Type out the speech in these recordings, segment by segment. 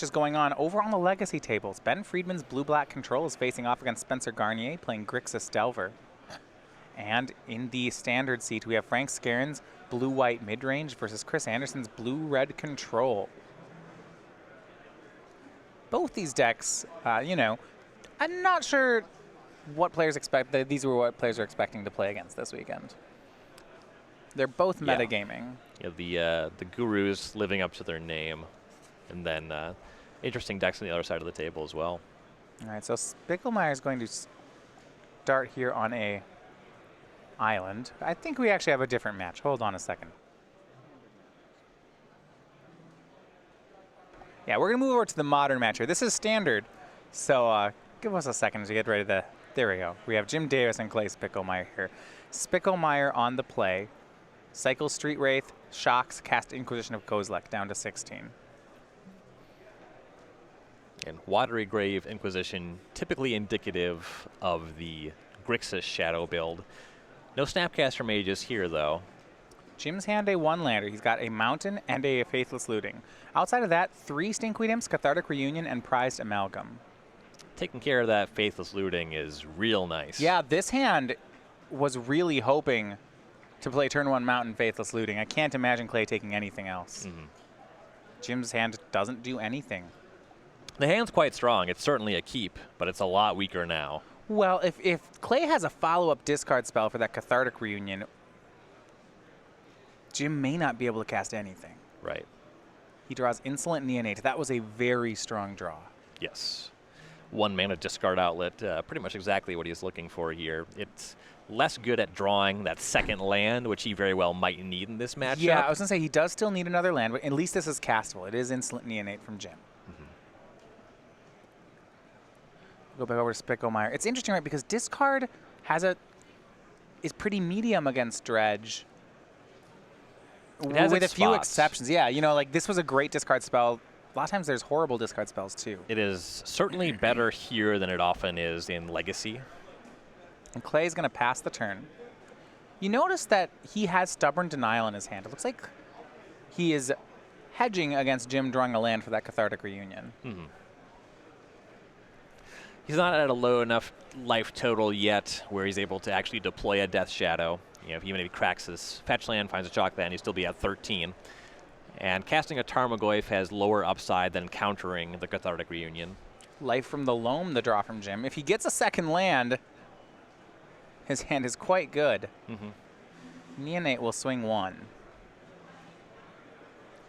matches going on over on the Legacy tables. Ben Friedman's blue-black control is facing off against Spencer Garnier, playing Grixis Delver. And in the standard seat, we have Frank Skarren's blue-white mid-range versus Chris Anderson's blue-red control. Both these decks, you know, I'm not sure what players expect. These were what players are expecting to play against this weekend. They're both metagaming. Yeah, the gurus living up to their name. And then interesting decks on the other side of the table as well. All right, so Sicklmore is going to start here on a island. I think we actually have a different match. Hold on a second. Yeah, we're going to move over to the modern match here. This is standard, so give us a second to get ready to... There we go. We have Jim Davis and Clay Sicklmore here. Sicklmore on the play. Cycle Street Wraith, shocks, cast Inquisition of Kozilek down to 16. And Watery Grave Inquisition, typically indicative of the Grixis Shadow build. No Snapcaster Mages here, though. Jim's hand a one-lander. He's got a Mountain and a Faithless Looting. Outside of that, 3 Stinkweed Imps, Cathartic Reunion, and Prized Amalgam. Taking care of that Faithless Looting is real nice. Yeah, this hand was really hoping to play turn 1 Mountain, Faithless Looting. I can't imagine Clay taking anything else. Jim's hand doesn't do anything. The hand's quite strong. It's certainly a keep, but it's a lot weaker now. Well, if Clay has a follow-up discard spell for that Cathartic Reunion, Jim may not be able to cast anything. Right. He draws Insolent Neonate. That was a very strong draw. Yes. 1 mana discard outlet, pretty much exactly what he's looking for here. It's less good at drawing that second land, which he very well might need in this matchup. Yeah, I was going to say he does still need another land, but at least this is castable. It is Insolent Neonate from Jim. Go back over to Sicklmore. It's interesting, right, because discard is pretty medium against dredge. With a few exceptions. Yeah, you know, like this was a great discard spell. A lot of times there's horrible discard spells too. It is certainly better here than it often is in Legacy. And Clay's going to pass the turn. You notice that he has Stubborn Denial in his hand. It looks like he is hedging against Jim drawing a land for that Cathartic Reunion. He's not at a low enough life total yet where he's able to actually deploy a Death Shadow. You know, even if he cracks his fetch land, finds a chalk land, he'd still be at 13. And casting a Tarmogoyf has lower upside than countering the Cathartic Reunion. Life from the Loam, the draw from Jim. If he gets a second land, his hand is quite good. Neonate will swing 1.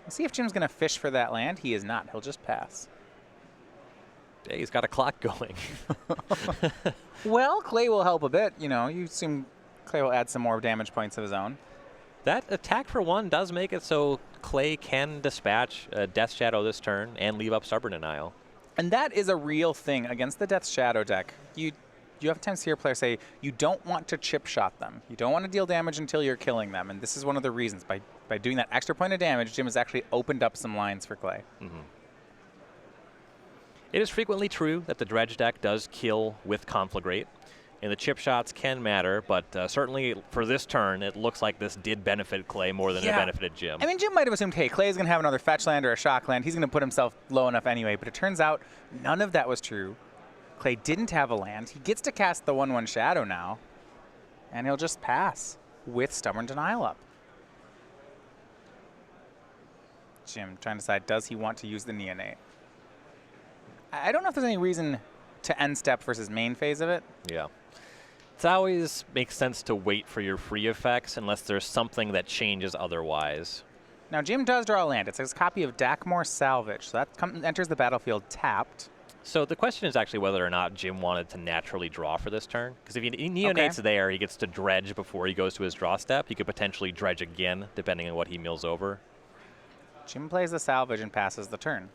Let's see if Jim's going to fish for that land. He is not. He'll just pass. Yeah, he's got a clock going. Well, Clay will help a bit. You know, you assume Clay will add some more damage points of his own. That attack for 1 does make it so Clay can dispatch a Death Shadow this turn and leave up Stubborn Denial. And that is a real thing against the Death Shadow deck. You oftentimes hear players say you don't want to chip shot them. You don't want to deal damage until you're killing them. And this is one of the reasons. By doing that extra point of damage, Jim has actually opened up some lines for Clay. It is frequently true that the Dredge deck does kill with Conflagrate, and the chip shots can matter, but certainly for this turn, it looks like this did benefit Clay more than it benefited Jim. I mean, Jim might have assumed, hey, Clay's going to have another fetch land or a shock land. He's going to put himself low enough anyway, but it turns out none of that was true. Clay didn't have a land. He gets to cast the 1/1 Shadow now, and he'll just pass with Stubborn Denial up. Jim trying to decide, does he want to use the Neonate? I don't know if there's any reason to end step versus main phase of it. Yeah. It always makes sense to wait for your free effects unless there's something that changes otherwise. Now, Jim does draw a land. It's a copy of Dakmor Salvage. So that enters the battlefield tapped. So the question is actually whether or not Jim wanted to naturally draw for this turn. Because if he neonates there, he gets to dredge before he goes to his draw step. He could potentially dredge again, depending on what he mills over. Jim plays the Salvage and passes the turn.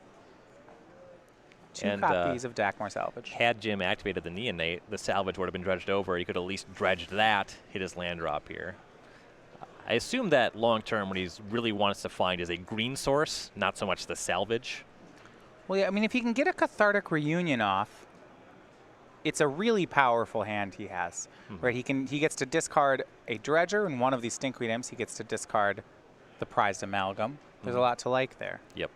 Two copies of Dakmor Salvage. Had Jim activated the Neonate, the Salvage would have been dredged over. He could at least dredged that, hit his land drop here. I assume that long term, what he really wants to find is a green source, not so much the Salvage. Well, yeah, I mean, if he can get a Cathartic Reunion off, it's a really powerful hand he has. Right? He gets to discard a Dredger and one of these Stinkweed Imps. He gets to discard the Prized Amalgam. There's a lot to like there. Yep.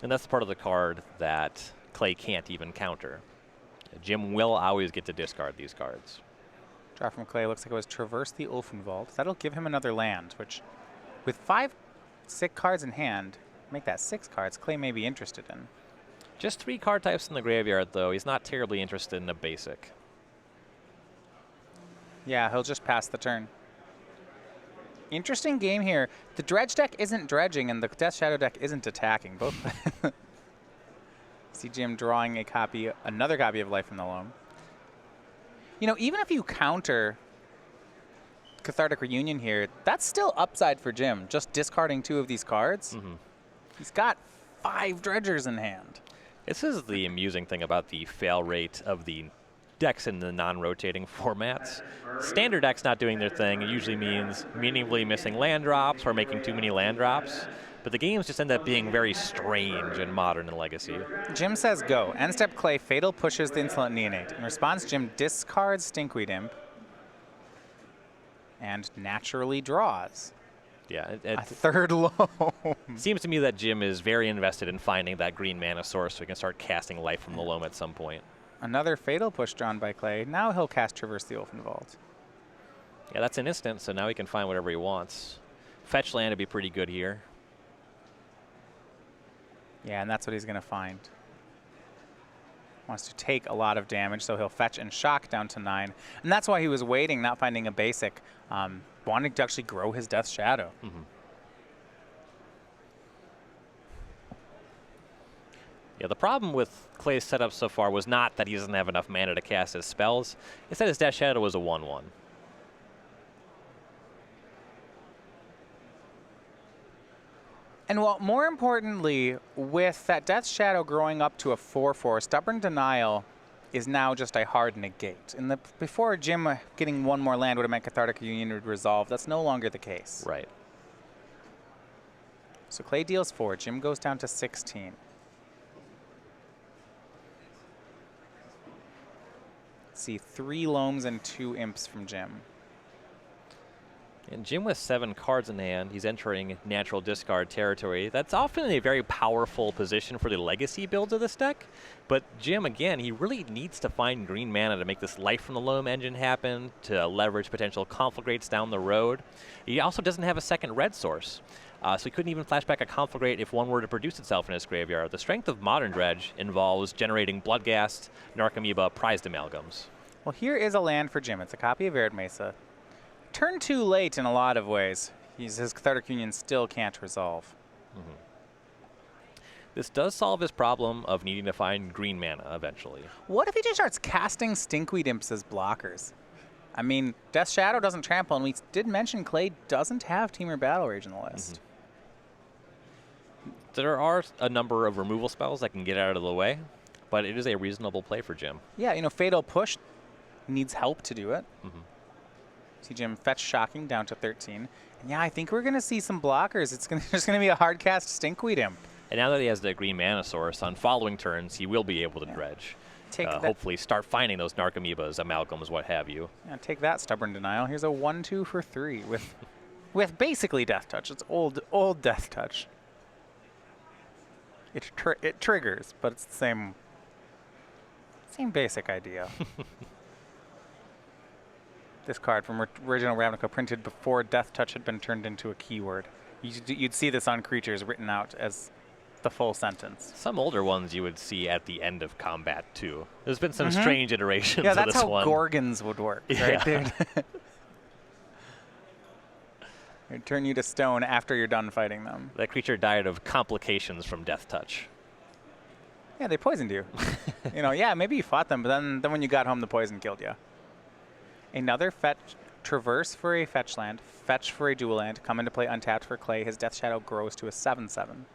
And that's part of the card that Clay can't even counter. Jim will always get to discard these cards. Draw from Clay looks like it was Traverse the Ulfenwald. That'll give him another land, which with 5 sick cards in hand, make that 6 cards, Clay may be interested in. Just 3 card types in the graveyard, though. He's not terribly interested in a basic. Yeah, he'll just pass the turn. Interesting game here. The dredge deck isn't dredging, and the Death Shadow deck isn't attacking. Both. See Jim drawing another copy of Life from the Loam. You know, even if you counter Cathartic Reunion here, that's still upside for Jim, just discarding 2 of these cards. He's got 5 dredgers in hand. This is the amusing thing about the fail rate of the decks in the non-rotating formats. Standard decks not doing their thing, it usually means meaningfully missing land drops or making too many land drops. But the games just end up being very strange in Modern and Legacy. Jim says go. End step Clay, Fatal pushes the Insolent Neonate. In response, Jim discards Stinkweed Imp and naturally draws. Yeah, a 3rd Loam. Seems to me that Jim is very invested in finding that green mana source so he can start casting Life from the Loam at some point. Another Fatal push drawn by Clay. Now he'll cast Traverse the Ulfenwald. Yeah, that's an instant, so now he can find whatever he wants. Fetch land would be pretty good here. Yeah, and that's what he's going to find. Wants to take a lot of damage, so he'll fetch and shock down to 9. And that's why he was waiting, not finding a basic, wanting to actually grow his Death Shadow. Yeah, the problem with Clay's setup so far was not that he doesn't have enough mana to cast his spells. It's that his Death Shadow was a 1/1. And well, more importantly, with that Death Shadow growing up to a 4/4, Stubborn Denial is now just a hard negate. Before Jim getting 1 more land would have meant Cathartic Reunion would resolve. That's no longer the case. Right. So Clay deals 4. Jim goes down to 16. See 3 Loams and 2 Imps from Jim. And Jim with 7 cards in hand, he's entering natural discard territory. That's often a very powerful position for the legacy builds of this deck. But Jim, again, he really needs to find green mana to make this Life from the Loam engine happen, to leverage potential Conflagrates down the road. He also doesn't have a second red source. So he couldn't even flashback a Conflagrate if one were to produce itself in his graveyard. The strength of Modern Dredge involves generating Bloodghast, Narcomoeba, Prized Amalgams. Well, here is a land for Jim. It's a copy of Arid Mesa. Turn too late in a lot of ways. His Cathartic Union still can't resolve. This does solve his problem of needing to find green mana eventually. What if he just starts casting Stinkweed Imps as blockers? I mean, Death Shadow doesn't trample, and we did mention Clay doesn't have Temur Battle Rage in the list. There are a number of removal spells that can get out of the way, but it is a reasonable play for Jim. Yeah, you know, Fatal Push needs help to do it. See Jim fetch shocking down to 13. And yeah, I think we're going to see some blockers. It's just going to be a hard cast Stinkweed Imp. And now that he has the green mana source, on following turns, he will be able to dredge. Hopefully start finding those Narcomoebas, Amalgams, what have you. Yeah, take that, Stubborn Denial. Here's a 1/2 for 3 with basically Death Touch. It's old Death Touch. It triggers, but it's the same basic idea. This card from original Ravnica, printed before Death Touch had been turned into a keyword. You'd see this on creatures written out as the full sentence. Some older ones you would see at the end of combat, too. There's been some strange iterations yeah, of this that's how one. Gorgons would work, right? Yeah. They'd turn you to stone after you're done fighting them. That creature died of complications from Death Touch. Yeah, they poisoned you. You know, yeah, maybe you fought them, but then when you got home, the poison killed you. Another fetch, Traverse for a fetch land, fetch for a dual land, come into play untapped for Clay. His Death Shadow grows to a 7/7.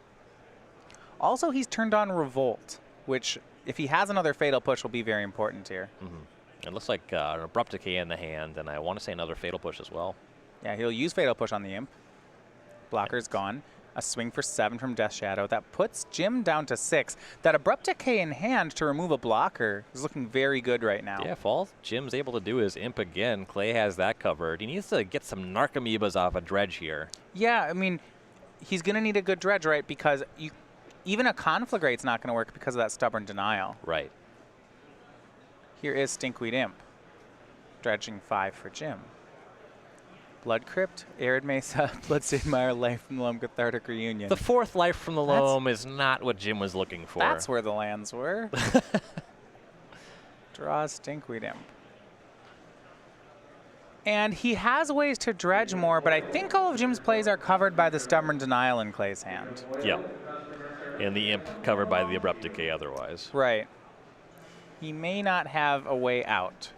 Also, he's turned on Revolt, which, if he has another Fatal Push, will be very important here. It looks like an Abrupt Decay in the hand, and I want to say another Fatal Push as well. Yeah, he'll use Fatal Push on the Imp. Blocker's gone. A swing for 7 from Death Shadow. That puts Jim down to 6. That Abrupt Decay in hand to remove a blocker is looking very good right now. Yeah, if all Jim's able to do is Imp again, Clay has that covered. He needs to get some Narcomoebas off a Dredge here. Yeah, I mean, he's going to need a good Dredge, right? Because even a Conflagrate's not going to work because of that stubborn denial. Right. Here is Stinkweed Imp. Dredging 5 for Jim. Blood Crypt, Arid Mesa, Bloodstained Mire, Life from the Loam, Cathartic Reunion. The 4th Life from the Loam is not what Jim was looking for. That's where the lands were. Draw Stinkweed Imp. And he has ways to dredge more, but I think all of Jim's plays are covered by the Stubborn Denial in Clay's hand. Yeah. And the Imp covered by the Abrupt Decay otherwise. Right. He may not have a way out.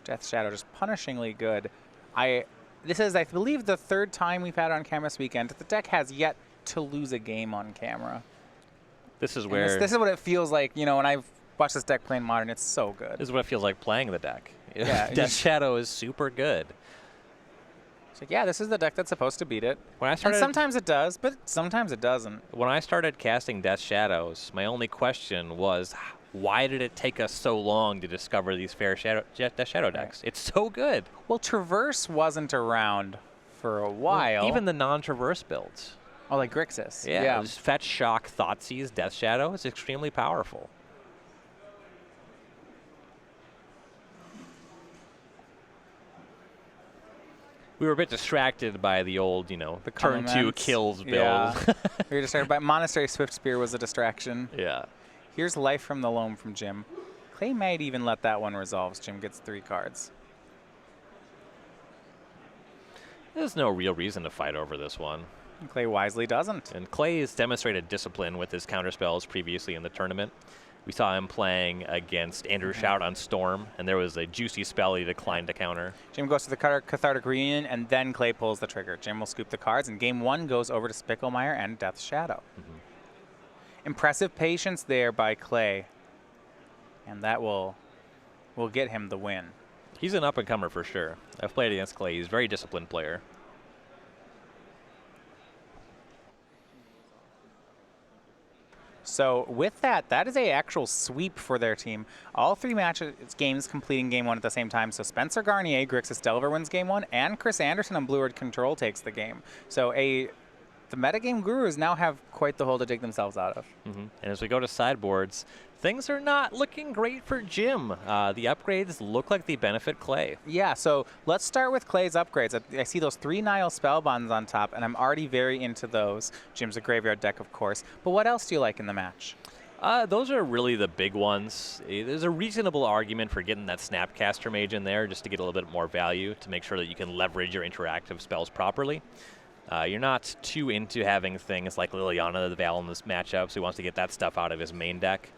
Death Shadow just punishingly good. This is, I believe, the 3rd time we've had it on camera this weekend. The deck has yet to lose a game on camera. This is where... This is what it feels like, you know, when I've watched this deck playing Modern. It's so good. This is what it feels like playing the deck. Yeah, Death Shadow is super good. It's like, yeah, this is the deck that's supposed to beat it. When I started, and sometimes it does, but sometimes it doesn't. When I started casting Death Shadows, my only question was, why did it take us so long to discover these Death Shadow decks? It's so good. Well, Traverse wasn't around for a while. Well, even the non-Traverse builds. Oh, like Grixis. Yeah. Fetch, Shock, Thoughtseize, Death Shadow is extremely powerful. We were a bit distracted by the old, you know, the turn 2 kills build. Yeah. We were distracted by Monastery Swift Spear was a distraction. Yeah. Here's Life from the Loam from Jim. Clay might even let that one resolve. Jim gets 3 cards. There's no real reason to fight over this one. And Clay wisely doesn't. And Clay has demonstrated discipline with his counterspells previously in the tournament. We saw him playing against Andrew Shout on Storm, and there was a juicy spell he declined to counter. Jim goes to the Cathartic Reunion, and then Clay pulls the trigger. Jim will scoop the cards, and game 1 goes over to Sicklmore and Death Shadow. Impressive patience there by Clay, and that will get him the win. He's an up-and-comer for sure. I've played against Clay. He's a very disciplined player. So with that, that is a actual sweep for their team. All 3 games completing game 1 at the same time. So Spencer Garnier, Grixis Delver wins game 1, and Chris Anderson on Blue Red Control takes the game. So the metagame gurus now have quite the hole to dig themselves out of. And as we go to sideboards, things are not looking great for Jim. The upgrades look like they benefit Clay. Yeah, so let's start with Clay's upgrades. I see those 3 Nile Spellbonds on top, and I'm already very into those. Jim's a graveyard deck, of course. But what else do you like in the match? Those are really the big ones. There's a reasonable argument for getting that Snapcaster Mage in there just to get a little bit more value, to make sure that you can leverage your interactive spells properly. You're not too into having things like Liliana the Val in this matchup, so he wants to get that stuff out of his main deck.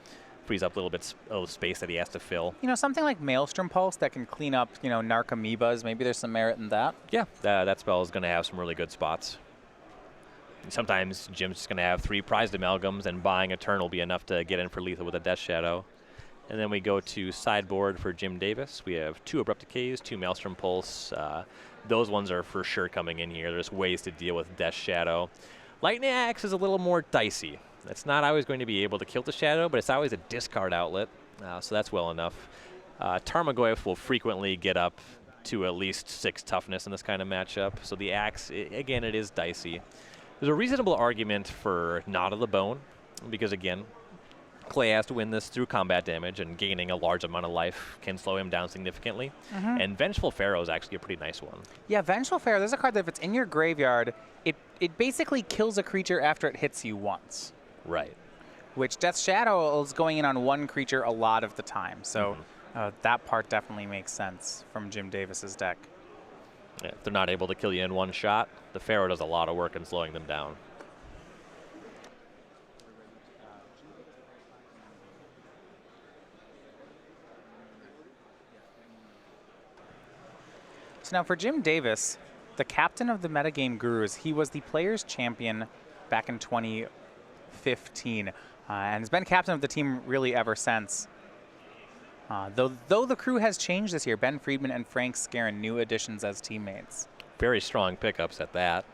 Frees up a little bit of space that he has to fill. You know, something like Maelstrom Pulse that can clean up, you know, Narcomoebas. Maybe there's some merit in that. Yeah, that spell is going to have some really good spots. Sometimes Jim's just going to have 3 prized amalgams, and buying a turn will be enough to get in for lethal with a Death Shadow. And then we go to sideboard for Jim Davis. We have 2 Abrupt Decays, 2 Maelstrom Pulse. Those ones are for sure coming in here. There's ways to deal with Death Shadow. Lightning Axe is a little more dicey. It's not always going to be able to kill the Shadow, but it's always a discard outlet, so that's well enough. Tarmogoyf will frequently get up to at least 6 toughness in this kind of matchup, so the Axe, again, it is dicey. There's a reasonable argument for Knot of the Bone, because again, Clay has to win this through combat damage, and gaining a large amount of life can slow him down significantly. And Vengeful Pharaoh is actually a pretty nice one. Yeah, Vengeful Pharaoh, there's a card that if it's in your graveyard, it basically kills a creature after it hits you once. Right. Which Death Shadow is going in on 1 creature a lot of the time. So that part definitely makes sense from Jim Davis's deck. Yeah, if they're not able to kill you in 1 shot, the Pharaoh does a lot of work in slowing them down. So now for Jim Davis, the captain of the metagame gurus, he was the players' champion back in 2015 and has been captain of the team really ever since. Though the crew has changed this year, Ben Friedman and Frank Skarren, new additions as teammates. Very strong pickups at that.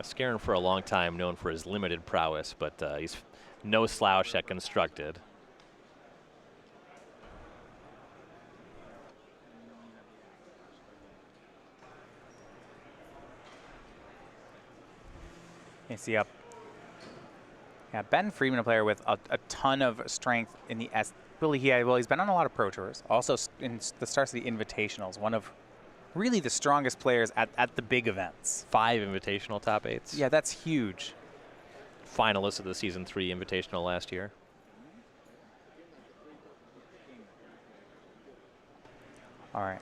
Skarren for a long time known for his limited prowess, but he's no slouch at constructed. You see up. Yeah, Ben Friedman, a player with a ton of strength in the he's been on a lot of Pro Tours. Also in the Star City Invitationals, one of really the strongest players at the big events. 5 Invitational top 8s. Yeah, that's huge. Finalist of the Season 3 Invitational last year. All right.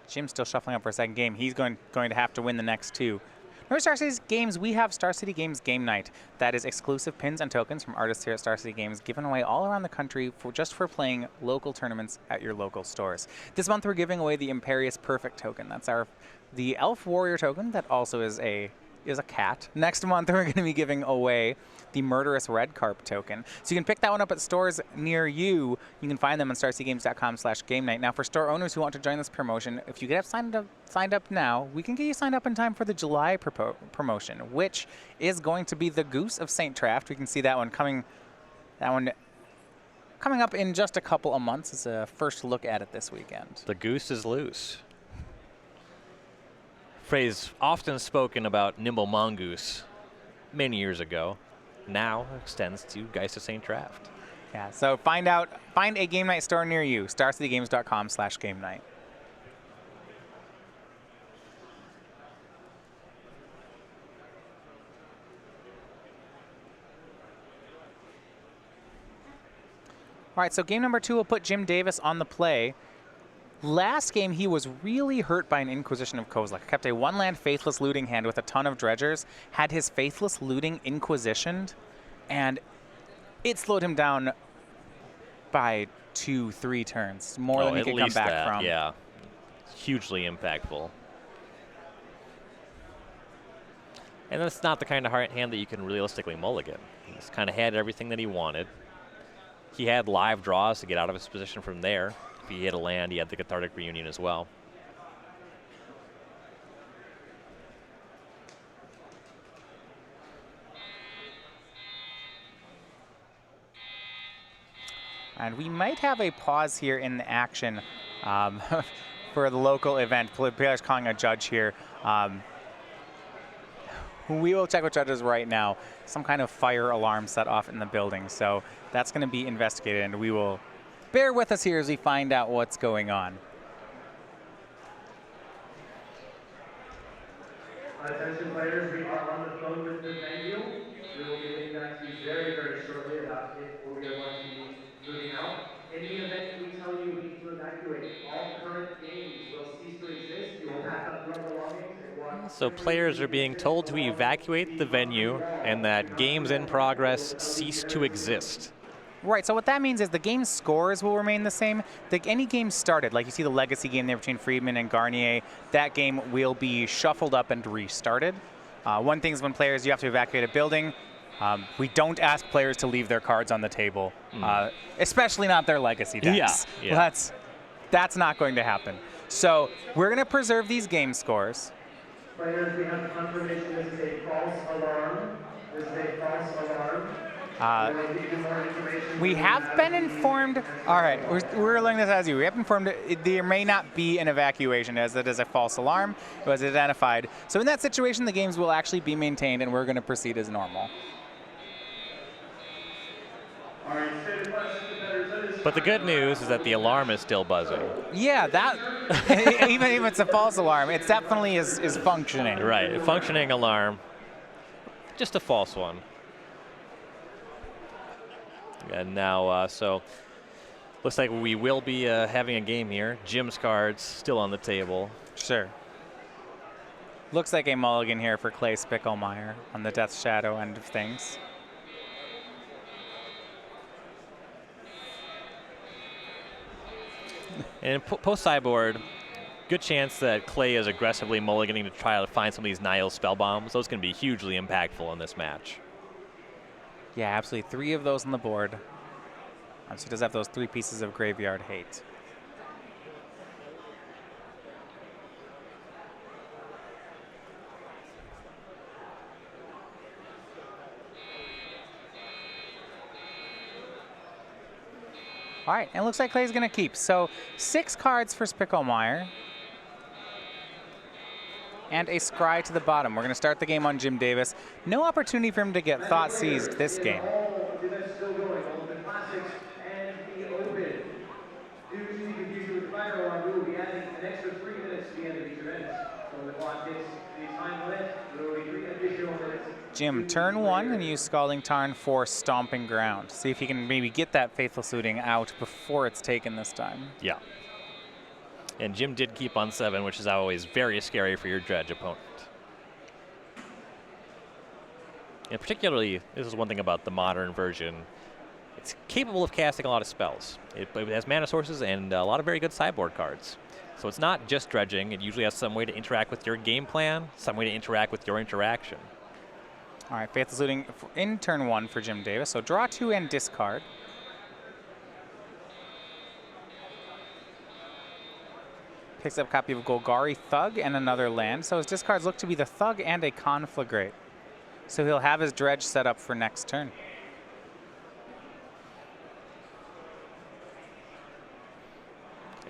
Jim's still shuffling up for a second game. He's going to have to win the next 2. Remember Star City Games, we have Star City Games Game Night. That is exclusive pins and tokens from artists here at Star City Games given away all around the country just for playing local tournaments at your local stores. This month we're giving away the Imperious Perfect token. That's the Elf Warrior token that also is a cat. Next month we're going to be giving away the Murderous Red Carp token. So you can pick that one up at stores near you. You can find them on starcitygames.com/game night. Now for store owners who want to join this promotion, if you get signed up now, we can get you signed up in time for the July promotion, which is going to be the Goose of St. Traft. We can see that one coming up in just a couple of months. It's a first look at it this weekend. The goose is loose. Phrase often spoken about nimble mongoose many years ago, now extends to Geist of St. Traft. Yeah, so find a Game Night store near you, starcitygames.com/game night. All right, so game number 2 will put Jim Davis on the play. Last game, he was really hurt by an Inquisition of Kozilek. Kept a 1-land Faithless Looting hand with a ton of dredgers, had his Faithless Looting Inquisitioned, and it slowed him down by 2-3 turns, more than he could come back from. Yeah, hugely impactful. And that's not the kind of hand that you can realistically mulligan. He's kind of had everything that he wanted. He had live draws to get out of his position from there. If he hit a land, he had the Cathartic Reunion as well. And we might have a pause here in the action for the local event. Players calling a judge here. We will check with judges right now. Some kind of fire alarm set off in the building. So that's going to be investigated, and we will bear with us here as we find out what's going on. Attention players, we are on the phone with the venue. We will be getting back to you very, very shortly about if we are going to be moving out. In the event we tell you we need to evacuate, all current games will cease to exist. You will pack up your belongings and walk. So players are being told to evacuate the venue and that games in progress cease to exist. Right, so what that means is the game scores will remain the same. Any game started, like you see the legacy game there between Friedman and Garnier, that game will be shuffled up and restarted. One thing is when players, you have to evacuate a building. We don't ask players to leave their cards on the table, especially not their legacy decks. Yeah. That's not going to happen. So we're going to preserve these game scores. Players, we have confirmation this is a false alarm. This is a false alarm. We have been informed. All right, we're learning this as you. We have been informed there may not be an evacuation, as it is a false alarm. It was identified. So in that situation, the games will actually be maintained, and we're going to proceed as normal. But the good news is that the alarm is still buzzing. Yeah, that even if it's a false alarm, it definitely is functioning. Right, a functioning alarm, just a false one. And now, so looks like we will be having a game here. Jim's cards still on the table. Sure. Looks like a mulligan here for Clay Sicklmore on the Death Shadow end of things. And post-sideboard, good chance that Clay is aggressively mulliganing to try to find some of these Nihil spell bombs. Those can be hugely impactful in this match. Yeah, absolutely. 3 of those on the board. So he does have those 3 pieces of graveyard hate. All right, and it looks like Clay's going to keep. So 6 cards for Sicklmore. and a scry to the bottom. We're going to start the game on Jim Davis. No opportunity for him to get thought seized this game. All events still going, all of the classics and the open. Due to the confusion with the fire alarm, we will be adding an extra 3 minutes to the end of each event. So when the clock hits the time limit, there will be 3 additional minutes. Jim, turn 1 and use Scalding Tarn for Stomping Ground. See if he can maybe get that Faithless Looting out before it's taken this time. Yeah. And Jim did keep on 7, which is always very scary for your dredge opponent. And particularly, this is one thing about the modern version. It's capable of casting a lot of spells. It has mana sources and a lot of very good sideboard cards. So it's not just dredging. It usually has some way to interact with your game plan, some way to interact with your interaction. All right, Faithless Looting in turn 1 for Jim Davis. So draw 2 and discard. Picks up a copy of Golgari Thug and another land. So his discards look to be the Thug and a Conflagrate. So he'll have his dredge set up for next turn.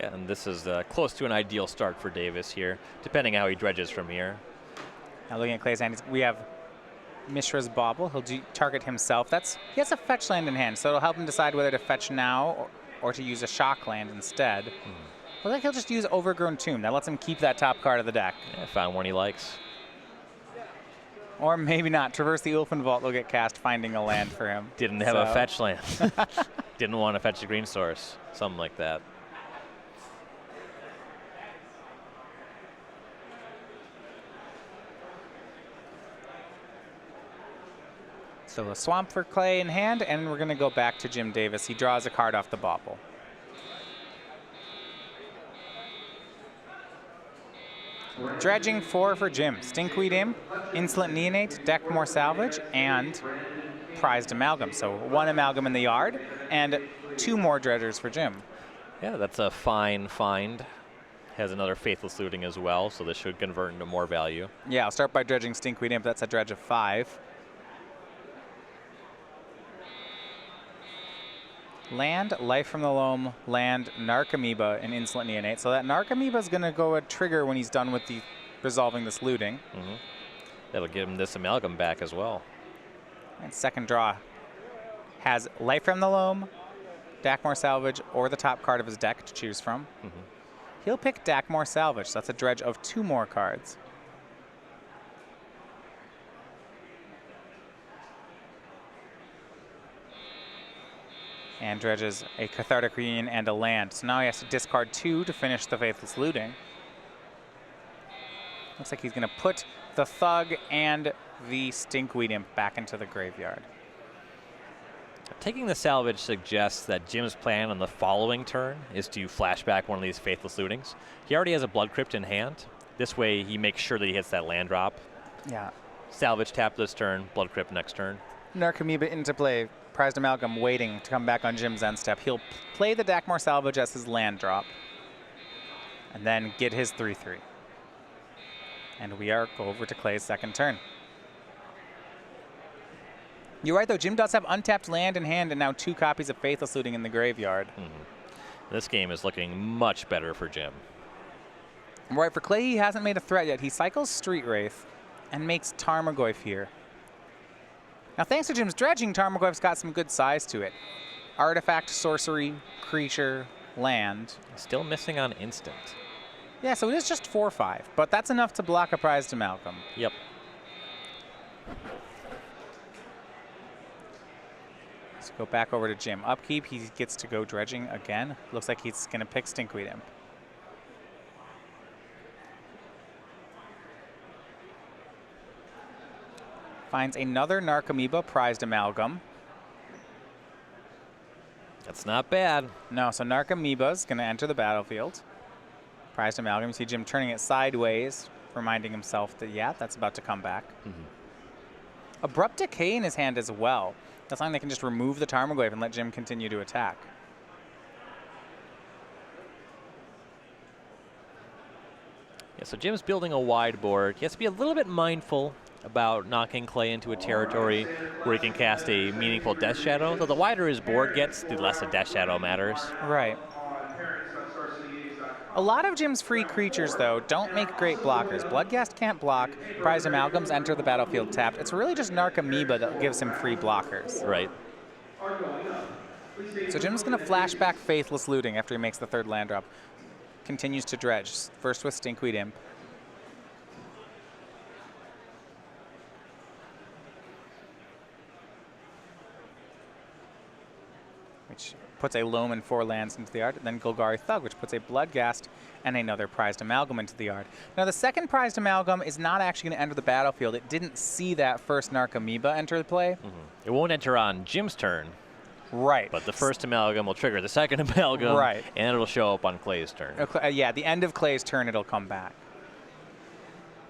Yeah, and this is close to an ideal start for Davis here, depending how he dredges from here. Now looking at Clay's hand, we have Mishra's Bauble. He'll target himself. He has a fetch land in hand, so it'll help him decide whether to fetch now or to use a shock land instead. I think he'll just use Overgrown Tomb. That lets him keep that top card of the deck. Yeah, found one he likes. Or maybe not. Traverse the Ulfin Vault will get cast, finding a land for him. Didn't have a fetch land. Didn't want to fetch a green source. Something like that. So a Swamp for Clay in hand, and we're going to go back to Jim Davis. He draws a card off the bauble. Dredging 4 for Jim. Stinkweed Imp, Insolent Neonate, Deckmore Salvage, and Prized Amalgam. So 1 Amalgam in the yard, and 2 more dredgers for Jim. Yeah, that's a fine find. Has another Faithless Looting as well, so this should convert into more value. Yeah, I'll start by dredging Stinkweed Imp. That's a dredge of 5. Land, Life from the Loam, land, Narcomoeba, and Insolent Neonate. So that Narcomoeba is going to go a trigger when he's done with resolving this looting. That'll give him this Amalgam back as well. And second draw has Life from the Loam, Deckmore Salvage, or the top card of his deck to choose from. He'll pick Deckmore Salvage. So that's a dredge of 2 more cards. And dredges a Cathartic Reunion and a land. So now he has to discard 2 to finish the Faithless Looting. Looks like he's going to put the Thug and the Stinkweed Imp back into the graveyard. Taking the salvage suggests that Jim's plan on the following turn is to flashback one of these Faithless Lootings. He already has a Blood Crypt in hand. This way he makes sure that he hits that land drop. Yeah. Salvage tap this turn, Blood Crypt next turn. Narcomoeba into play. Prized Amalgam waiting to come back on Jim's end step. He'll play the Deckmore Salvage as his land drop, and then get his 3/3. And we are over to Clay's second turn. You're right, though. Jim does have untapped land in hand and now 2 copies of Faithless Looting in the graveyard. This game is looking much better for Jim. Right, for Clay, he hasn't made a threat yet. He cycles Street Wraith and makes Tarmogoyf here. Now, thanks to Jim's dredging, Tarmogoyf's got some good size to it. Artifact, sorcery, creature, land. Still missing on instant. Yeah, so it is just 4/5, but that's enough to block a Prized Amalgam. Yep. Let's go back over to Jim. Upkeep, he gets to go dredging again. Looks like he's going to pick Stinkweed Imp. Finds another Narcomoeba Prized Amalgam. That's not bad. No, so Narcomoeba is going to enter the battlefield. Prized Amalgam. You see Jim turning it sideways, reminding himself that, yeah, that's about to come back. Abrupt Decay in his hand as well. That's something they can just remove the Tarmogoyf and let Jim continue to attack. Yeah, so Jim's building a wide board. He has to be a little bit mindful about knocking Clay into a territory where he can cast a meaningful Death Shadow. So the wider his board gets, the less a Death Shadow matters. Right. A lot of Jim's free creatures, though, don't make great blockers. Bloodghast can't block. Prized Amalgams enter the battlefield tapped. It's really just Narcomoeba that gives him free blockers. Right. So Jim's going to flash back Faithless Looting after he makes the third land drop. Continues to dredge, first with Stinkweed Imp. Which puts a Loam and 4 lands into the yard. Then Golgari Thug, which puts a Bloodghast and another Prized Amalgam into the yard. Now, the second Prized Amalgam is not actually going to enter the battlefield. It didn't see that first Narcomoeba enter the play. It won't enter on Jim's turn. Right. But the first Amalgam will trigger the second Amalgam. Right. And it'll show up on Clay's turn. Yeah, the end of Clay's turn, it'll come back.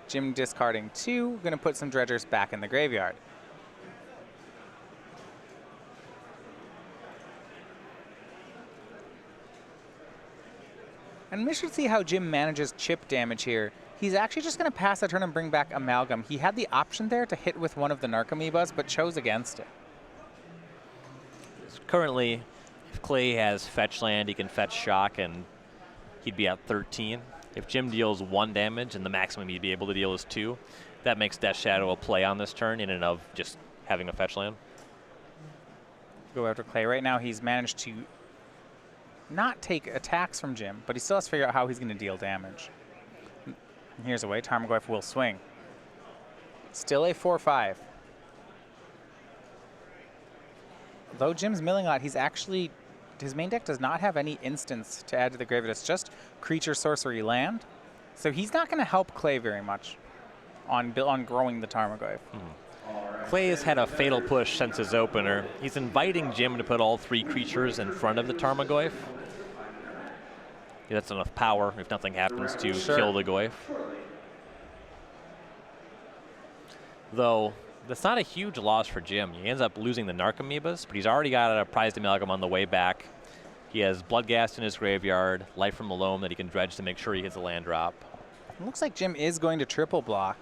Jim discarding 2, going to put some Dredgers back in the graveyard. And we should see how Jim manages chip damage here. He's actually just going to pass the turn and bring back Amalgam. He had the option there to hit with one of the Narcomoebas, but chose against it. Currently, if Clay has fetch land, he can fetch shock, and he'd be at 13. If Jim deals 1 damage, and the maximum he'd be able to deal is 2, that makes Death Shadow a play on this turn in and of just having a fetch land. Go after Clay. Right now, he's managed to not take attacks from Jim, but he still has to figure out how he's going to deal damage. And here's a way. Tarmogoyf will swing. Still a 4/5. Though Jim's milling a lot, he's actually, his main deck does not have any instants to add to the graveyard. It's just creature, sorcery, land. So he's not going to help Clay very much on growing the Tarmogoyf. Clay has had a fatal push since his opener. He's inviting Jim to put all 3 creatures in front of the Tarmogoyf. That's enough power if nothing happens to kill the Goyf. Though, that's not a huge loss for Jim. He ends up losing the Narcomoebas, but he's already got a Prized Amalgam on the way back. He has Bloodghast in his graveyard, Life from the Loam that he can dredge to make sure he gets a land drop. It looks like Jim is going to triple block.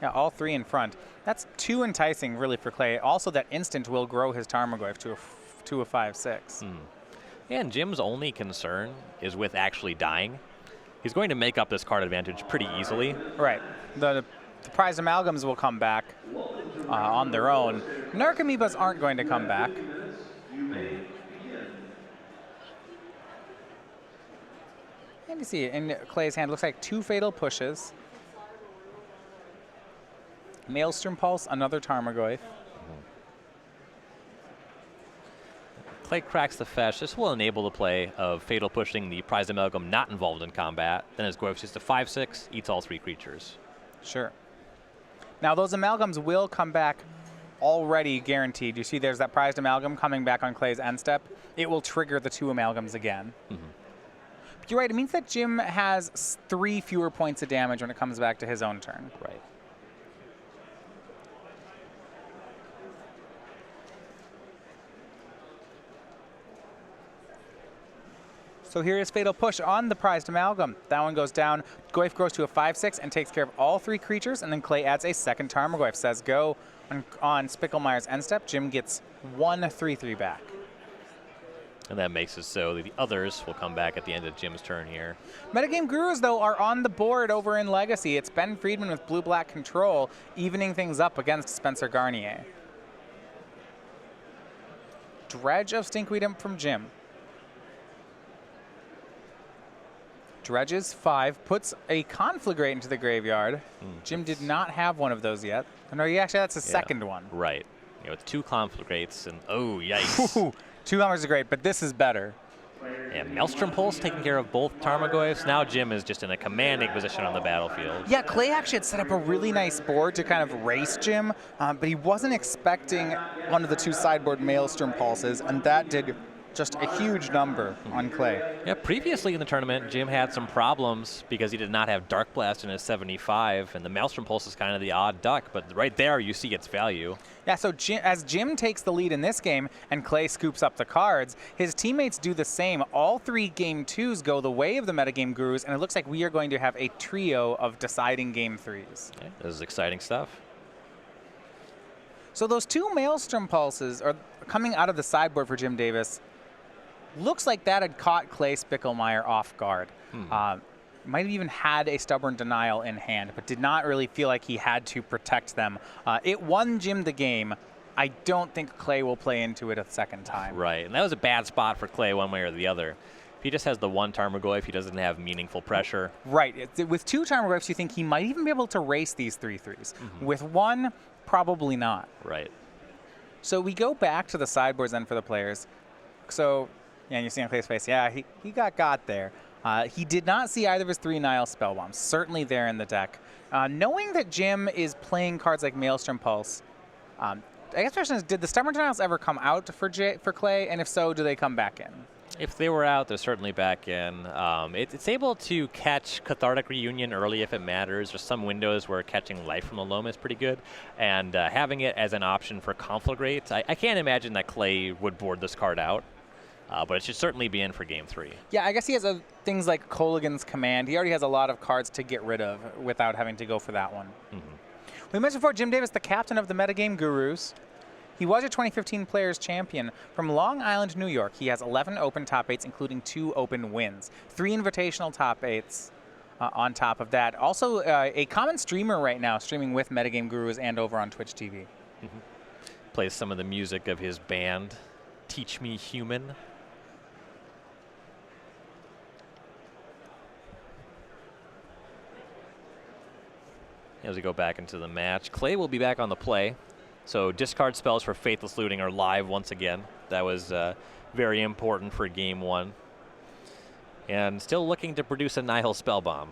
Yeah, all 3 in front. That's too enticing, really, for Clay. Also, that instant will grow his Tarmogoyf to a 5/6. And Jim's only concern is with actually dying. He's going to make up this card advantage pretty easily. Right. The Prized Amalgams will come back on their own. Narcomoebas aren't going to come back. And you see in Clay's hand, looks like 2 fatal pushes. Maelstrom Pulse, another Tarmogoyf. Clay cracks the fetch. This will enable the play of fatal pushing the Prized Amalgam not involved in combat. Then his Goyf's just a 5/6, eats all 3 creatures. Sure. Now those Amalgams will come back already guaranteed. You see there's that Prized Amalgam coming back on Clay's end step. It will trigger the 2 Amalgams again. But you're right, it means that Jim has 3 fewer points of damage when it comes back to his own turn. Right. So here is Fatal Push on the Prized Amalgam. That one goes down. Goyf grows to a 5/6 and takes care of all 3 creatures, and then Clay adds a second Tarmogoyf. Says go on Sicklmore's end step. Jim gets 1 3/3 back. And that makes it so that the others will come back at the end of Jim's turn here. Metagame Gurus, though, are on the board over in Legacy. It's Ben Friedman with blue-black control, evening things up against Spencer Garnier. Dredge of Stinkweed Imp from Jim. Dredges 5, puts a Conflagrate into the graveyard. Jim did not have one of those yet. No, actually, that's a second one. Right. You know, with 2 Conflagrates and, oh, yikes. 2 numbers are great, but this is better. And Maelstrom Pulse taking care of both Tarmogoyfs. Now Jim is just in a commanding position on the battlefield. Yeah, Clay actually had set up a really nice board to kind of race Jim, but he wasn't expecting one of the 2 sideboard Maelstrom Pulses, and that did just a huge number on Clay. Yeah, previously in the tournament, Jim had some problems because he did not have Dark Blast in his 75, and the Maelstrom Pulse is kind of the odd duck, but right there you see its value. Yeah, so as Jim takes the lead in this game and Clay scoops up the cards, his teammates do the same. All 3 game 2s go the way of the Metagame Gurus, and it looks like we are going to have a trio of deciding game 3s. Yeah, this is exciting stuff. So those 2 Maelstrom Pulses are coming out of the sideboard for Jim Davis. Looks like that had caught Clay Sicklmore off guard. Might have even had a stubborn denial in hand, but did not really feel like he had to protect them. It won Jim the game. I don't think Clay will play into it a second time. Right, and that was a bad spot for Clay one way or the other. If he just has the one Tarmogoyf, he doesn't have meaningful pressure. Right. With 2 Tarmogoyfs, you think he might even be able to race these 3/3s. With 1, probably not. Right. So we go back to the sideboards then for the players. So, yeah, you see on Clay's face, yeah, he got there. He did not see either of his 3 Nihil Spellbombs, certainly there in the deck. Knowing that Jim is playing cards like Maelstrom Pulse, I guess the question is, did the Stubborn Denials ever come out for Clay? And if so, do they come back in? If they were out, they're certainly back in. It's able to catch Cathartic Reunion early if it matters. There's some windows where catching Life from the Loam is pretty good. And having it as an option for Conflagrate, I can't imagine that Clay would board this card out. But it should certainly be in for Game 3. Yeah, I guess he has things like Colligan's Command. He already has a lot of cards to get rid of without having to go for that one. We mentioned before Jim Davis, the captain of the Metagame Gurus. He was a 2015 Players Champion from Long Island, New York. He has 11 open top 8s, including 2 open wins, 3 invitational top 8s on top of that. Also, a common streamer right now, streaming with Metagame Gurus and over on Twitch TV. Plays some of the music of his band, Teach Me Human. As we go back into the match, Clay will be back on the play. So discard spells for Faithless Looting are live once again. That was very important for Game 1. And still looking to produce a Nihil Spellbomb.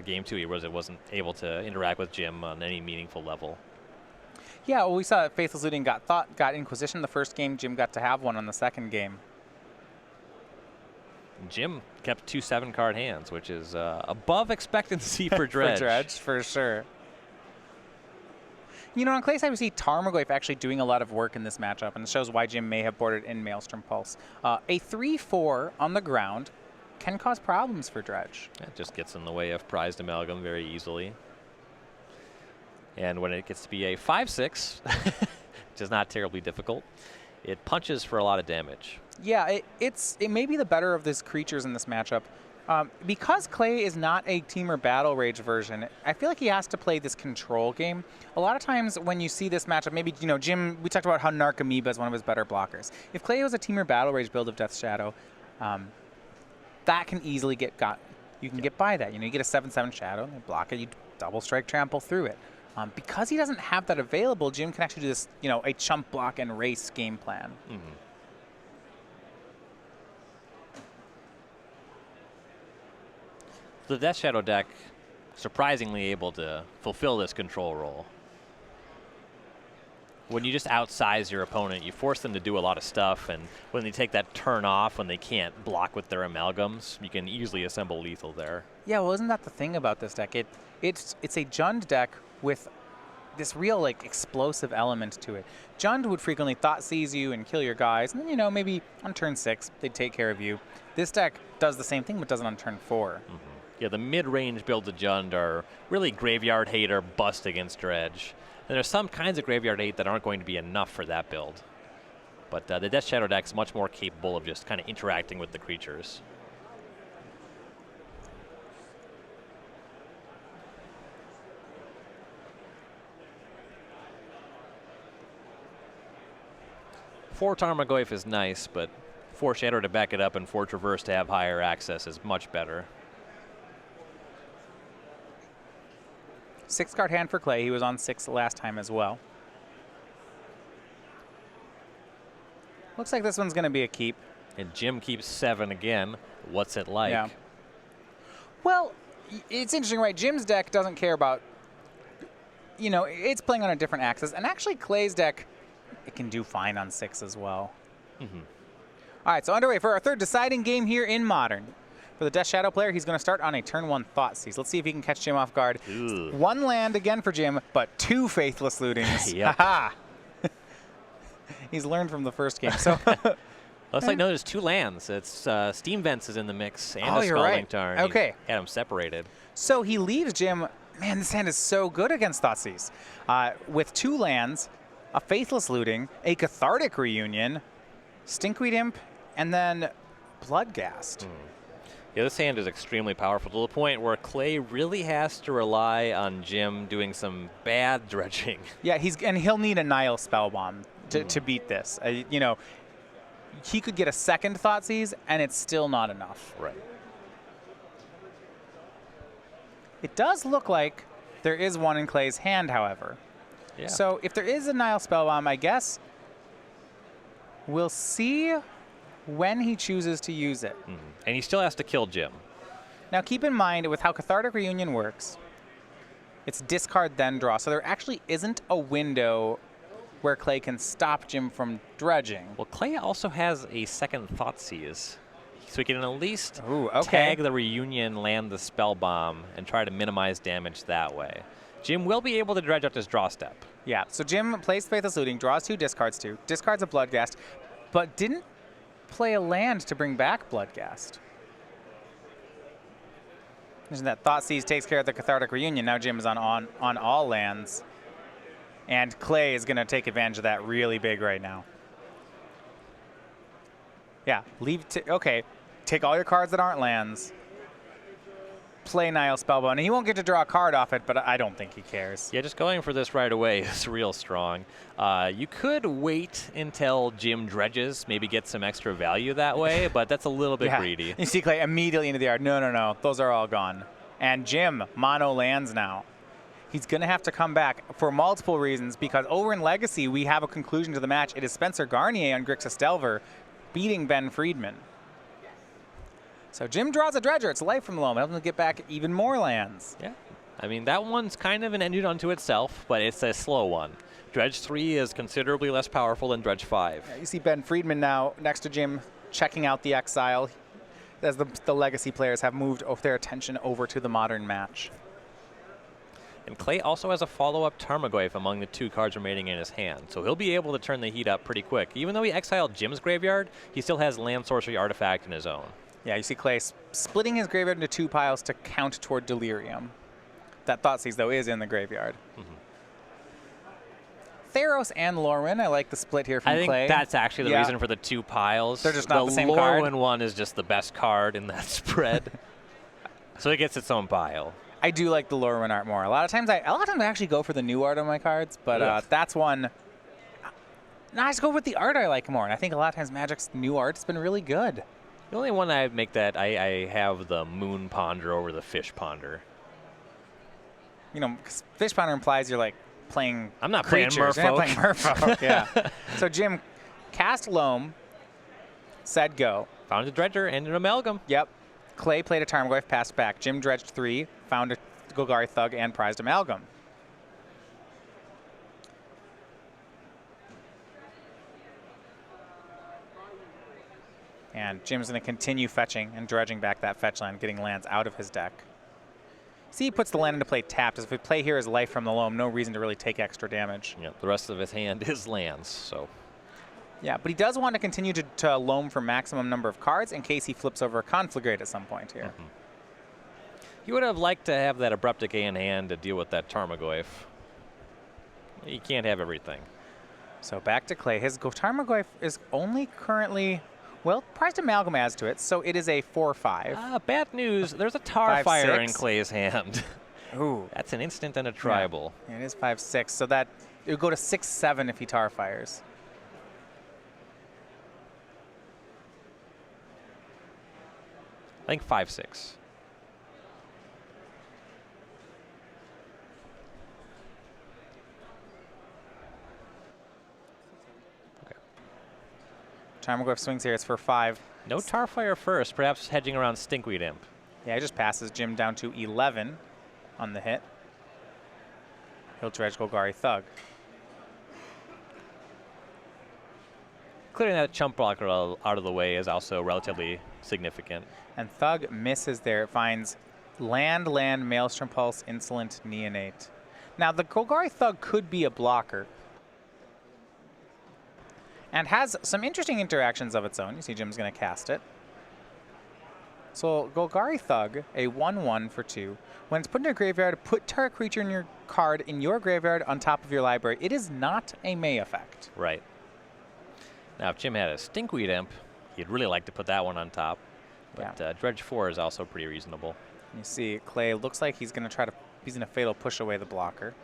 Game 2, he wasn't able to interact with Jim on any meaningful level. Yeah, well, we saw that Faithless Looting got Inquisition the first game. Jim got to have one on the second game. Jim kept 2 7-card hands, which is above expectancy for Dredge. For Dredge, for sure. You know, on Clay's side, we see Tarmogoyf actually doing a lot of work in this matchup, and it shows why Jim may have boarded in Maelstrom Pulse. A 3/4 on the ground can cause problems for Dredge. It just gets in the way of Prized Amalgam very easily. And when it gets to be a 5/6, which is not terribly difficult, it punches for a lot of damage. Yeah, it may be the better of these creatures in this matchup. Because Clay is not a Teamer Battle Rage version, I feel like he has to play this control game. A lot of times when you see this matchup, maybe, you know, Jim, we talked about how Narc Amoeba is one of his better blockers. If Clay was a Teamer Battle Rage build of Death Shadow, that can easily get got. You can get by that. You know, you get a 7/7 Shadow, and you block it, you double strike trample through it. Because he doesn't have that available, Jim can actually do this, you know, a chump block and race game plan. The Death Shadow deck surprisingly able to fulfill this control role. When you just outsize your opponent, you force them to do a lot of stuff, and when they take that turn off, when they can't block with their amalgams, you can easily assemble lethal there. Yeah, well, isn't that the thing about this deck? It's a Jund deck with this real, like, explosive element to it. Jund would frequently thought seize you and kill your guys, and then, you know, maybe on turn 6, they'd take care of you. This deck does the same thing, but does it on turn 4. Yeah, the mid-range builds of Jund are really Graveyard Hate or bust against Dredge. And there's some kinds of Graveyard Hate that aren't going to be enough for that build. But the Death Shadow deck is much more capable of just kind of interacting with the creatures. Four Tarmogoyf is nice, but 4 Shadow to back it up and 4 Traverse to have higher access is much better. 6-card hand for Clay. He was on 6 last time as well. Looks like this one's going to be a keep. And Jim keeps 7 again. What's it like? Yeah. Well, it's interesting, right? Jim's deck doesn't care about, you know, it's playing on a different axis. And actually, Clay's deck, it can do fine on 6 as well. All right, so underway for our third deciding game here in Modern. For the Death Shadow player, he's going to start on a turn 1 Thoughtseize. Let's see if he can catch Jim off guard. 1 land again for Jim, but 2 Faithless Lootings. Yep. He's learned from the first game. So Looks like, no, there's 2 lands. It's Steam Vents is in the mix and a you're Scalding right. Tarn. Okay. He had them separated. So he leaves Jim. Man, this hand is so good against Thoughtseize. With 2 lands, a Faithless Looting, a Cathartic Reunion, Stinkweed Imp, And then Bloodghast. Yeah, this hand is extremely powerful to the point where Clay really has to rely on Jim doing some bad dredging. Yeah, he'll need a Nile Spellbomb to beat this. You know, he could get a second Thoughtseize, and it's still not enough. Right. It does look like there is one in Clay's hand, however. Yeah. So if there is a Nile Spellbomb, I guess we'll see when he chooses to use it. And he still has to kill Jim. Now keep in mind, with how Cathartic Reunion works, it's discard then draw. So there actually isn't a window where Clay can stop Jim from dredging. Well, Clay also has a second Thoughtseize. So he can at least Ooh, okay. tag the Reunion, land the Spell Bomb, and try to minimize damage that way. Jim will be able to dredge out his draw step. Yeah, so Jim plays Faithless Looting, draws 2, discards 2, discards a Bloodghast, but didn't play a land to bring back Bloodghast. Isn't that Thoughtseize takes care of the Cathartic Reunion. Now Jim is on all lands. And Clay is going to take advantage of that really big right now. Yeah, okay, take all your cards that aren't lands. Play Nile Spellbomb, and he won't get to draw a card off it, but I don't think he cares. Yeah, just going for this right away is real strong. You could wait until Jim dredges, maybe get some extra value that way, but that's a little bit greedy. You see Clay immediately into the yard. No, those are all gone. And Jim, mono lands now. He's going to have to come back for multiple reasons, because over in Legacy, we have a conclusion to the match. It is Spencer Garnier on Grixis Delver beating Ben Friedman. So Jim draws a Dredger. It's life from the loam. Helps him get back even more lands. Yeah. I mean, that one's kind of an engine unto itself, but it's a slow one. Dredge 3 is considerably less powerful than Dredge 5. Yeah, you see Ben Friedman now next to Jim checking out the Exile as the Legacy players have moved their attention over to the Modern match. And Clay also has a follow-up Tarmogoyf among the 2 cards remaining in his hand, so he'll be able to turn the heat up pretty quick. Even though he exiled Jim's graveyard, he still has Land Sorcery Artifact in his own. Yeah, you see Clay splitting his graveyard into 2 piles to count toward Delirium. That Thoughtseize, though, is in the graveyard. Theros and Lorwyn, I like the split here from Clay. I think that's actually the reason for the 2 piles. They're just not the same card. The Lorwyn one is just the best card in that spread. So it gets its own pile. I do like the Lorwyn art more. A lot of times I actually go for the new art on my cards, but that's one. No, I just go with the art I like more, and I think a lot of times Magic's new art's been really good. The only one I make that I have the Moon Ponder over the Fish Ponder. You know, 'cause Fish Ponder implies you're like playing. I'm not creatures. playing Merfolk. You're not playing Merfolk. Yeah. So Jim cast Loam, said go. Found a Dredger and an Amalgam. Yep. Clay played a Tarmogoyf, passed back. Jim dredged 3, found a Golgari Thug, and prized Amalgam. And Jim's going to continue fetching and dredging back that fetch land, getting lands out of his deck. See, he puts the land into play tapped. As if we play here as life from the loam, no reason to really take extra damage. Yeah, the rest of his hand is lands, so. Yeah, but he does want to continue to loam for maximum number of cards in case he flips over a Conflagrate at some point here. He would have liked to have that Abrupt Decay in hand to deal with that Tarmogoyf. He can't have everything. So back to Clay. His Tarmogoyf is only currently... Well, prized Amalgam adds to it, so it is a 4/5. Bad news. There's a Tarfire in Clay's hand. Ooh. That's an instant and a tribal. Yeah, it is 5/6, so that it would go to 6/7 if he Tarfires. I think 5/6. Tarmogoyf swings here. It's for 5. No Tarfire first, perhaps hedging around Stinkweed Imp. Yeah, he just passes Jim down to 11 on the hit. He'll dredge Golgari Thug. Clearing that chump blocker out of the way is also relatively significant. And Thug misses there. It finds land, Maelstrom Pulse, Insolent, Neonate. Now, the Golgari Thug could be a blocker. And has some interesting interactions of its own. You see Jim's going to cast it. So Golgari Thug, a 1/1 for 2. When it's put in your graveyard, put target creature in your card in your graveyard on top of your library. It is not a May effect. Right. Now, if Jim had a Stinkweed Imp, He'd really like to put that one on top. But Yeah. Dredge 4 is also pretty reasonable. You see, Clay looks like he's going to he's going to fatal push away the blocker.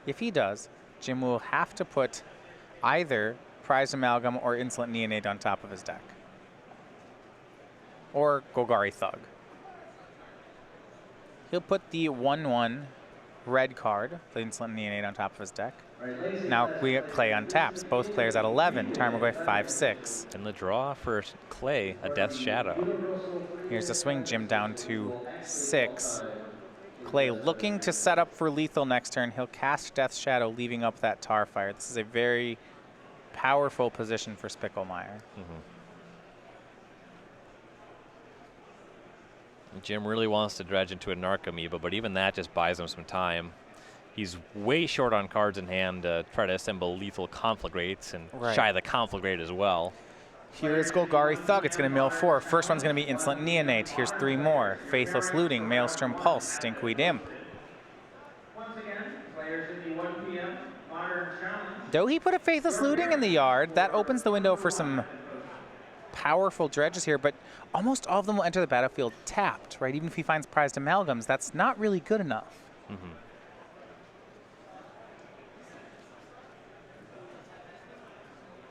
If he does, Jim will have to put either Prized Amalgam or Insolent Neonate on top of his deck. Or Golgari Thug. He'll put the 1/1 red card, the Insolent Neonate, on top of his deck. Now we get Clay on taps. Both players at 11. Tarmogoyf 5/6. And the draw for Clay, a Death Shadow. Here's the swing, Jim down to 6. Clay looking to set up for lethal next turn. He'll cast Death Shadow, leaving up that Tar Fire. This is a very powerful position for Sicklmore. Jim really wants to dredge into a Narc Amoeba, but even that just buys him some time. He's way short on cards in hand to try to assemble lethal Conflagrates and shy the Conflagrate as well. Here is Golgari Thug. It's going to mill 4. First one's going to be Insolent Neonate. Here's 3 more. Faithless Looting, Maelstrom Pulse, Stinkweed Imp. Once again, players in the 1 p.m. Modern Challenge. Though he put a Faithless Looting in the yard, that opens the window for some powerful dredges here, but almost all of them will enter the battlefield tapped, right? Even if he finds Prized Amalgams, that's not really good enough.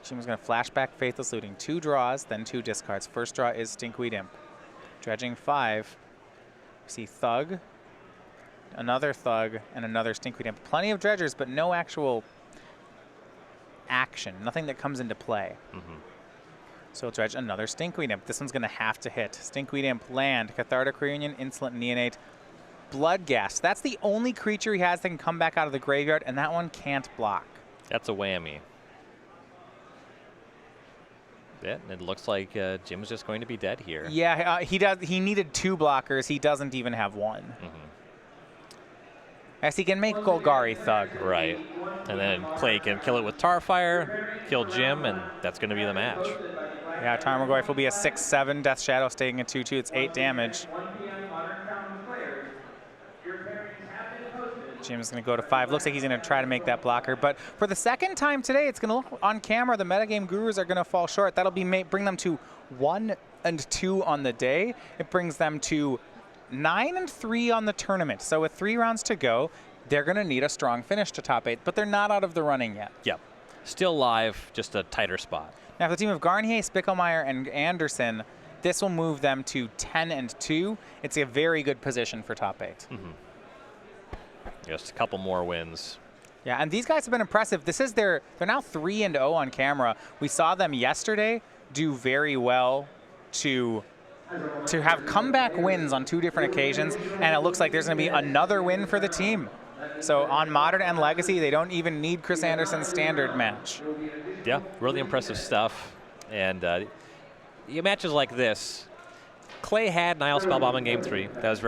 Jim's going to flashback Faithless Looting. 2 draws, then 2 discards. First draw is Stinkweed Imp. Dredging 5. We see Thug, another Thug, and another Stinkweed Imp. Plenty of dredgers, but no actual action. Nothing that comes into play. So he'll dredge another Stinkweed Imp. This one's going to have to hit. Stinkweed Imp, land, Cathartic Reunion, Insolent Neonate, Bloodghast. That's the only creature he has that can come back out of the graveyard, and that one can't block. That's a whammy. Yeah, it looks like Jim's just going to be dead here. Yeah, he does. He needed 2 blockers. He doesn't even have 1. As he can make Golgari Thug. Right. And then Clay can kill it with Tarfire, kill Jim, and that's going to be the match. Yeah, Tarmogoyf will be a 6/7. Death Shadow staying at 2/2. It's 8 damage. Jim's going to go to 5. Looks like he's going to try to make that blocker. But for the second time today, it's going to look on camera, the metagame gurus are going to fall short. That'll be bring them to 1 and 2 on the day. It brings them to 9 and 3 on the tournament. So with 3 rounds to go, they're going to need a strong finish to top 8. But they're not out of the running yet. Yep. Still live, just a tighter spot. Now, for the team of Garnier, Sicklmore, and Anderson, this will move them to 10 and 2. It's a very good position for top 8. Just a couple more wins. Yeah, and these guys have been impressive. This is they're now 3 and 0 on camera. We saw them yesterday do very well to have comeback wins on 2 different occasions, and it looks like there's going to be another win for the team. So on Modern and Legacy, they don't even need Chris Anderson's standard match. Yeah, really impressive stuff. And matches like this, Clay had Nile Spellbomb in Game 3. That was very